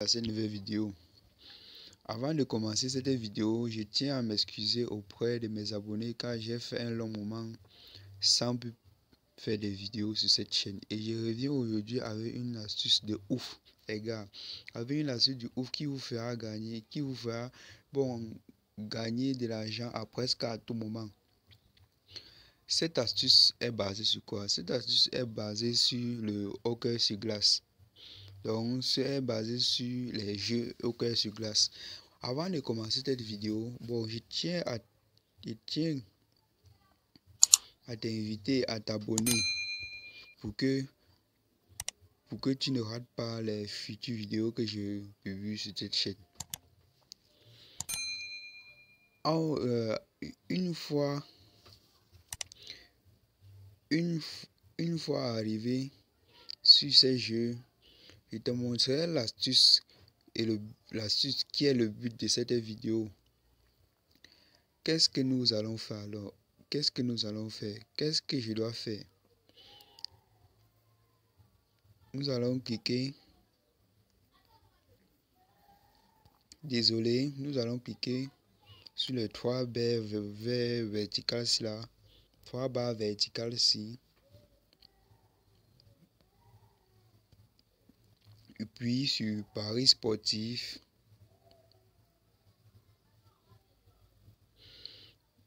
à cette nouvelle vidéo. Avant de commencer cette vidéo, je tiens à m'excuser auprès de mes abonnés car j'ai fait un long moment sans plus faire des vidéos sur cette chaîne. Et je reviens aujourd'hui avec une astuce de ouf, les gars. Avec une astuce de ouf qui vous fera gagner, gagner de l'argent à presque à tout moment. Cette astuce est basée sur quoi? Cette astuce est basée sur le hockey sur glace. Donc, c'est basé sur les jeux hockey sur glace. Avant de commencer cette vidéo, je tiens à t'inviter à t'abonner pour que tu ne rates pas les futures vidéos que je publie sur cette chaîne. Alors, une fois arrivé sur ces jeux, je te montrerai l'astuce l'astuce qui est le but de cette vidéo. Qu'est-ce que nous allons faire alors? Qu'est-ce que nous allons faire? Qu'est-ce que je dois faire? Nous allons cliquer. Nous allons cliquer sur les 3 barres verticales là. 3 barres verticales ici. Et puis sur Paris sportif.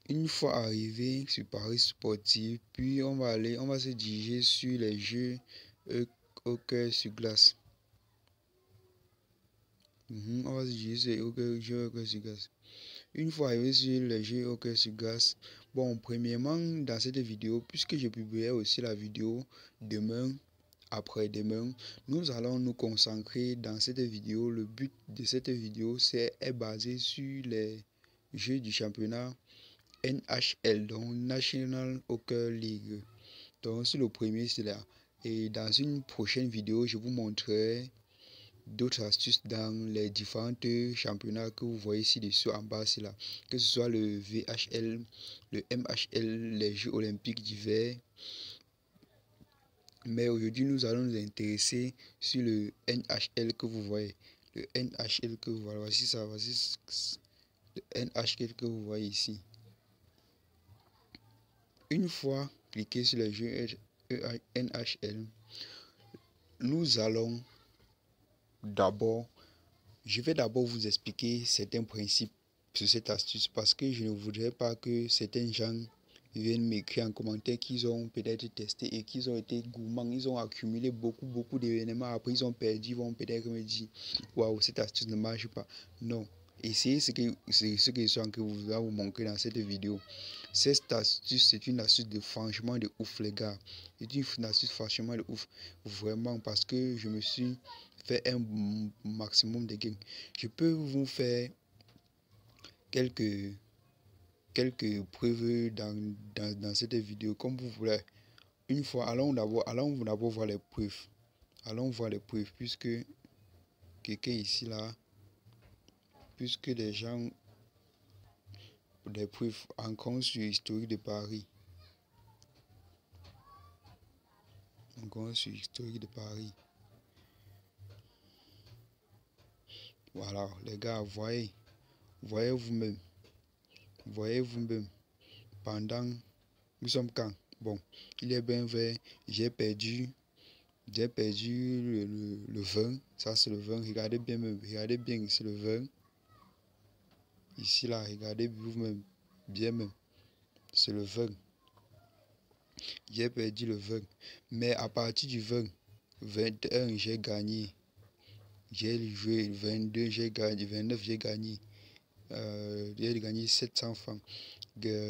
Une fois arrivé sur Paris sportif, puis on va se diriger sur les jeux hockey sur glace. On va se diriger sur les jeux hockey sur glace. Une fois arrivé sur les jeux hockey sur glace, premièrement dans cette vidéo, puisque je publierai aussi la vidéo demain, après-demain, nous allons nous concentrer dans cette vidéo. Le but de cette vidéo est basé sur les jeux du championnat NHL, donc National Hockey League. Donc c'est le premier, c'est là. Et dans une prochaine vidéo, je vous montrerai d'autres astuces dans les différents championnats que vous voyez ci-dessous en bas, là. Que ce soit le VHL, le MHL, les Jeux olympiques d'hiver. Mais aujourd'hui, nous allons nous intéresser sur le NHL que vous voyez. Le NHL que vous voyez, voici ça, voici le NHL que vous voyez ici. Une fois cliqué sur le jeu NHL, nous allons je vais d'abord vous expliquer certains principes sur cette astuce parce que je ne voudrais pas que certains gens viennent m'écrire en commentaire qu'ils ont peut-être testé et qu'ils ont été gourmands, ils ont accumulé beaucoup d'événements, après ils ont perdu, ils vont peut-être me dire waouh, cette astuce ne marche pas. Non, essayez ce que je suis en train de vous montrer dans cette vidéo. Cette astuce, c'est une astuce de franchement de ouf, les gars. C'est une astuce franchement de ouf, vraiment, parce que je me suis fait un maximum de gains. Je peux vous faire quelques preuves dans cette vidéo comme vous voulez. Une fois, allons d'abord voir les preuves. Allons voir les preuves puisque quelqu'un ici là, puisque les gens des preuves encore sur historique de Paris. Encore sur historique de Paris. Voilà, les gars, voyez vous-même. Voyez vous-même. Pendant, nous sommes quand? Bon, il est bien vrai, j'ai perdu le 20, ça c'est le 20, regardez bien ici le 20, ici là, regardez vous-même, bien même, c'est le 20, j'ai perdu le 20, mais à partir du 20, 21 j'ai gagné, j'ai joué 22, j'ai gagné, 29 j'ai gagné 700 francs,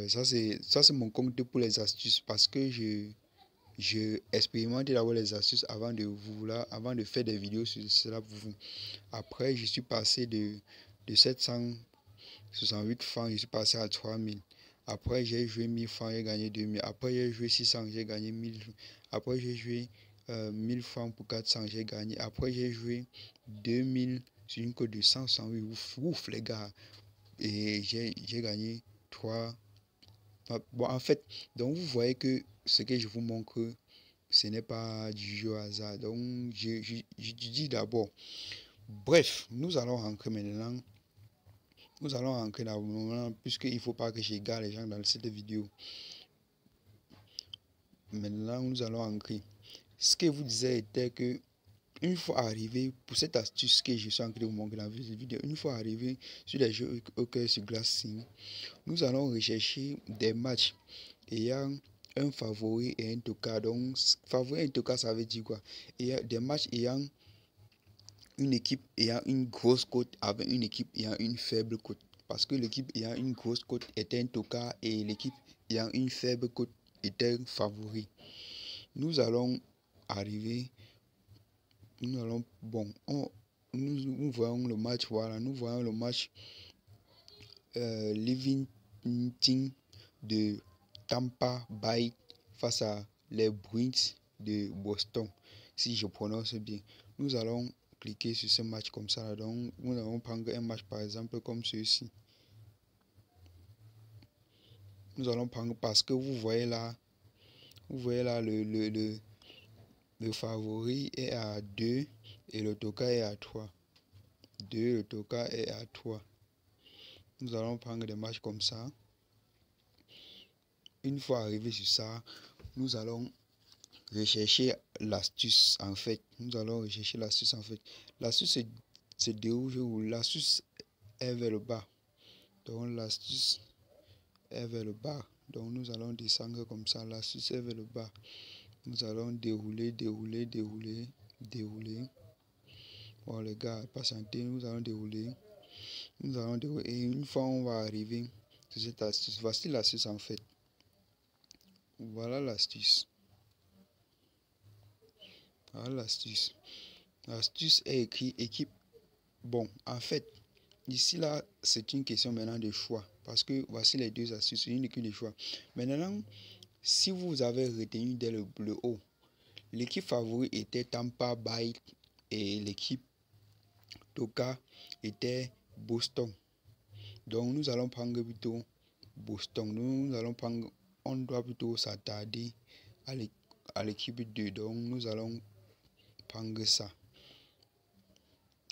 ça c'est mon compte pour les astuces parce que je expérimente d'abord les astuces avant de faire des vidéos sur cela pour vous. Après, je suis passé de 768 francs, je suis passé à 3000. Après, j'ai joué 1000 francs, j'ai gagné 2000. Après, j'ai joué 600, j'ai gagné 1000. Après, j'ai joué 1000 francs pour 400, j'ai gagné. Après, j'ai joué 2000 sur une cote de 168. Ouf, les gars. Et j'ai gagné 3. Bon, en fait, donc vous voyez que ce que je vous montre, ce n'est pas du jeu au hasard. Donc, je dis d'abord, Bref, nous allons rentrer maintenant. Nous allons rentrer dans le moment, puisqu'il ne faut pas que j'égare les gens dans cette vidéo. Maintenant, nous allons rentrer. Ce que vous disais était que une fois arrivé, pour cette astuce que je suis en train de vous montrer dans cette vidéo, une fois arrivé sur les jeux hockey sur glace, nous allons rechercher des matchs ayant un favori et un toka. Donc, favori et un toka, ça veut dire quoi? Il y a des matchs ayant une équipe ayant une grosse cote avec une équipe ayant une faible cote. Parce que l'équipe ayant une grosse cote était un toka et l'équipe ayant une faible cote était un favori. Nous allons arriver, nous allons, bon, nous voyons le match, voilà, nous voyons le match Living Team de Tampa Bay face à les Bruins de Boston, si je prononce bien. Nous allons cliquer sur ce match comme ça. Donc, nous allons prendre un match par exemple comme ceci. Nous allons prendre parce que vous voyez là le favori est à 2 et le toka est à 3. 2, le toka est à 3. Nous allons prendre des matchs comme ça. Une fois arrivé sur ça, nous allons rechercher l'astuce en fait. Nous allons rechercher l'astuce en fait. L'astuce se déroule où l'astuce est vers le bas. Donc l'astuce est vers le bas. Donc nous allons descendre comme ça. L'astuce est vers le bas. Nous allons dérouler. Bon les gars, patientez, nous allons dérouler. Et une fois on va arriver sur cette astuce. Voici l'astuce en fait. Voilà l'astuce. Voilà l'astuce. L'astuce est écrit équipe. Bon, en fait, ici là, c'est une question maintenant de choix. Parce que voici les deux astuces, c'est une de choix. Maintenant, si vous avez retenu dès le haut, l'équipe favorite était Tampa Bay et l'équipe Toka était Boston. Donc nous allons prendre plutôt Boston. Nous allons prendre, on doit plutôt s'attarder à l'équipe 2. Donc nous allons prendre ça.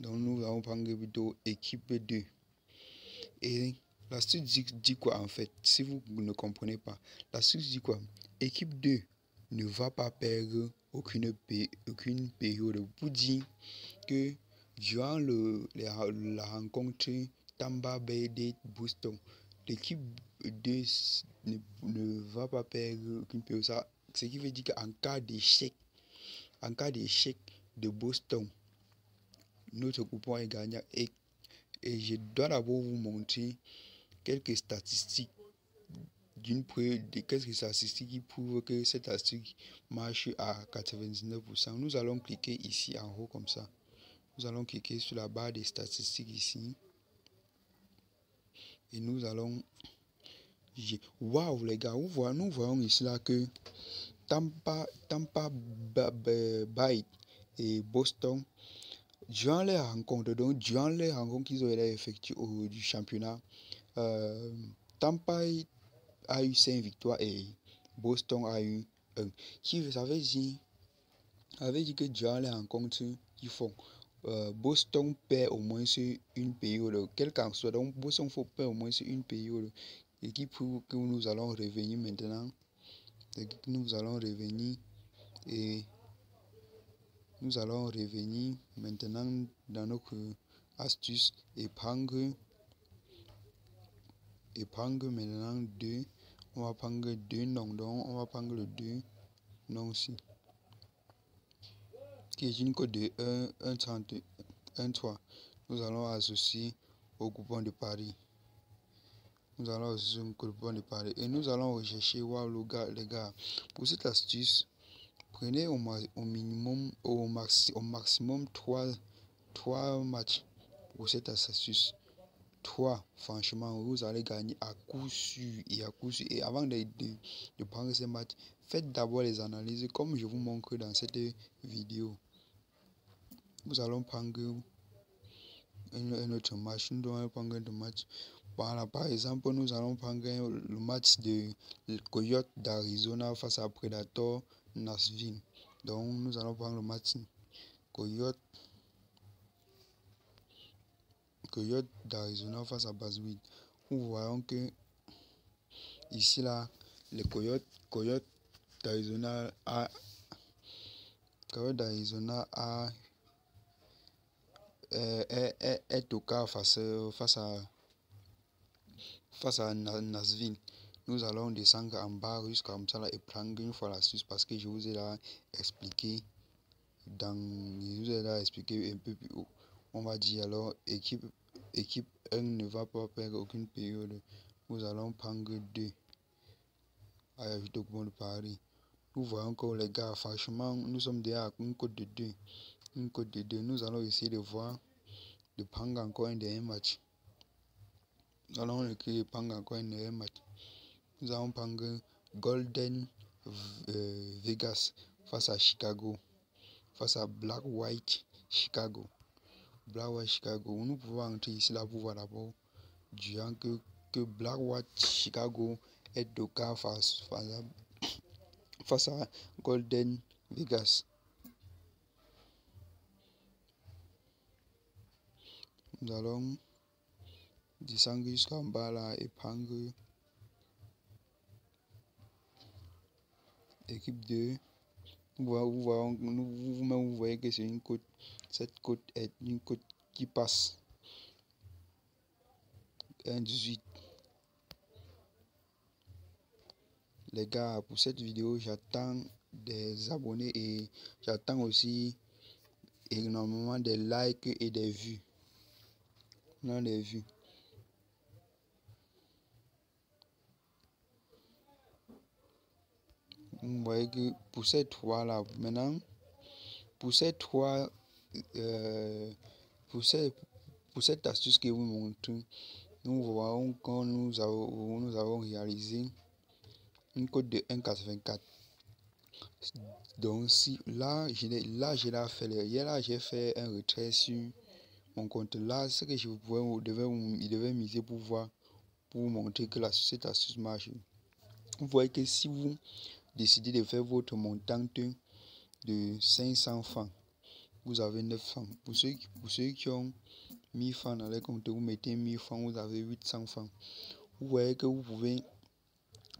Donc nous allons prendre plutôt équipe 2. Et l'astuce dit quoi en fait? Si vous ne comprenez pas, l'astuce dit quoi? Équipe 2 ne va pas perdre aucune période. Pour dire que durant la rencontre Tampa Bay de Boston, l'équipe 2 ne va pas perdre aucune période. Ça, ce qui veut dire qu'en cas d'échec de Boston, notre coupon est gagnant. Et je dois d'abord vous montrer quelques statistiques quelques statistiques qui prouvent que cette statistique marche à 99%. Nous allons cliquer ici en haut comme ça. Nous allons cliquer sur la barre des statistiques ici. Et nous allons... Waouh les gars, nous voyons ici là que Tampa Bay et Boston, durant les rencontres, qu'ils ont effectuées du championnat, Tampa a eu 5 victoires et Boston a eu 1. Ça veut dire que durant les rencontres qu'ils font, Boston perd au moins sur une période, quel qu'en soit. Donc Boston faut perdre au moins sur une période. Et qui prouve que nous allons revenir maintenant. Nous allons revenir et nous allons revenir maintenant dans notre astuce et prendre maintenant 2. On va prendre 2 noms. Donc on va prendre le 2 noms aussi. Qui est une code de 1,3. Nous allons associer au coupon de Paris. Nous allons associer au coupon de Paris. Et nous allons rechercher, wow, les gars, pour cette astuce, prenez au minimum, au maximum 3 matchs pour cette astuce. 3, franchement, vous allez gagner à coup sûr et à coup sûr. Et avant de prendre ces matchs, faites d'abord les analyses comme je vous montre dans cette vidéo. Nous allons prendre un autre match. Nous allons prendre un match. Voilà, par exemple, nous allons prendre le match de Coyote d'Arizona face à Predator Nashville. Donc, nous allons prendre le match Coyote Coyote d'Arizona face à Basswood. Nous voyons que ici là, le Coyote d'Arizona est au cas face à Nashville. Nous allons descendre en bas jusqu'à comme ça là, et prendre une fois l'astuce parce que je vous ai là expliqué un peu plus haut. On va dire alors équipe 1 ne va pas perdre aucune période. Nous allons prendre 2 à la vite au courant de Paris. Nous voyons encore les gars, franchement, nous sommes déjà à une cote de 2. Une cote de 2. Nous allons essayer de voir, de prendre encore un dernier match. Nous allons prendre encore un dernier match. Nous allons prendre Golden Vegas face à Chicago. Face à Black White Chicago. Black White Chicago. Nous pouvons entrer ici là pour voir d'abord durant que Black White Chicago est au cas face à Golden Vegas. Nous allons descendre jusqu'en bas là et prendre équipe 2. Vous voyez que c'est une côte. Cette côte est une côte qui passe 1,18. Les gars, pour cette vidéo, j'attends des abonnés et j'attends aussi énormément des likes et des vues. Non, des vues. Vous voyez que pour ces 3 là, maintenant, pour ces 3, pour cette astuce que vous montre, nous voyons quand nous avons réalisé une cote de 1,84. Donc si là j'ai fait un retrait sur mon compte. Là, ce que il devait miser pour voir, pour vous montrer que cette astuce marche. Vous voyez que si vous décidez de faire votre montante de 500 francs, vous avez 9 francs. Pour ceux qui ont 1000 francs dans les comptes, vous mettez 1000 francs, vous avez 800 francs. Vous voyez que vous pouvez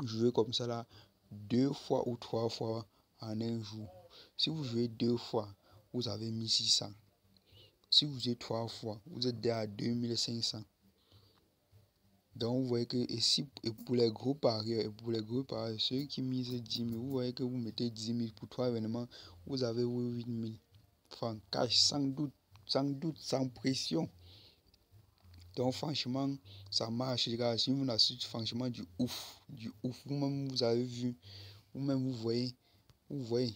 jouer comme ça là 2 fois ou 3 fois en un jour. Si vous jouez 2 fois, vous avez 1600. Si vous jouez 3 fois, vous êtes déjà à 2500. Donc vous voyez que et pour les gros parieurs, ceux qui misent 10 000, vous voyez que vous mettez 10 000 pour 3 événements, vous avez 8 000 francs cash, sans doute, sans pression. Donc franchement, ça marche les gars. Si vous n'avez franchement du ouf. Vous-même vous avez vu, vous-même vous voyez.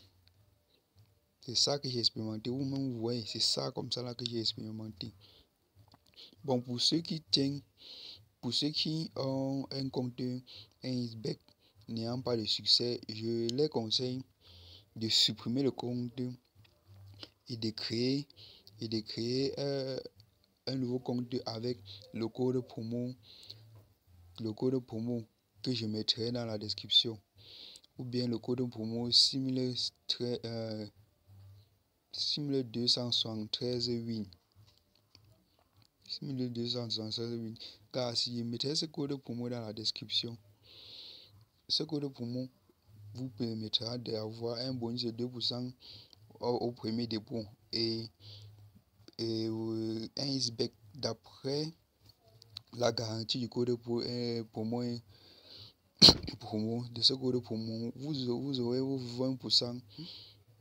C'est ça que j'ai expérimenté. Vous-même vous voyez, c'est ça comme ça là que j'ai expérimenté. Bon, pour ceux qui ont un compte XBET n'ayant pas de succès, je les conseille de supprimer le compte et de créer un nouveau compte avec le code promo que je mettrai dans la description, ou bien le code promo SIMLE273 win. Car si je mettrai ce code promo dans la description, ce code promo vous permettra d'avoir un bonus de 2% au premier dépôt et un XBET d'après la garantie du code promo de ce code promo, vous aurez 20%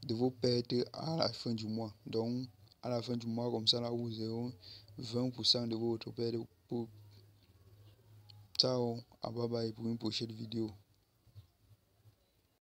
de vos pertes à la fin du mois. Donc à la fin du mois comme ça là, vous aurez 20% de votre perte. Ciao, à bye bye pour une prochaine vidéo.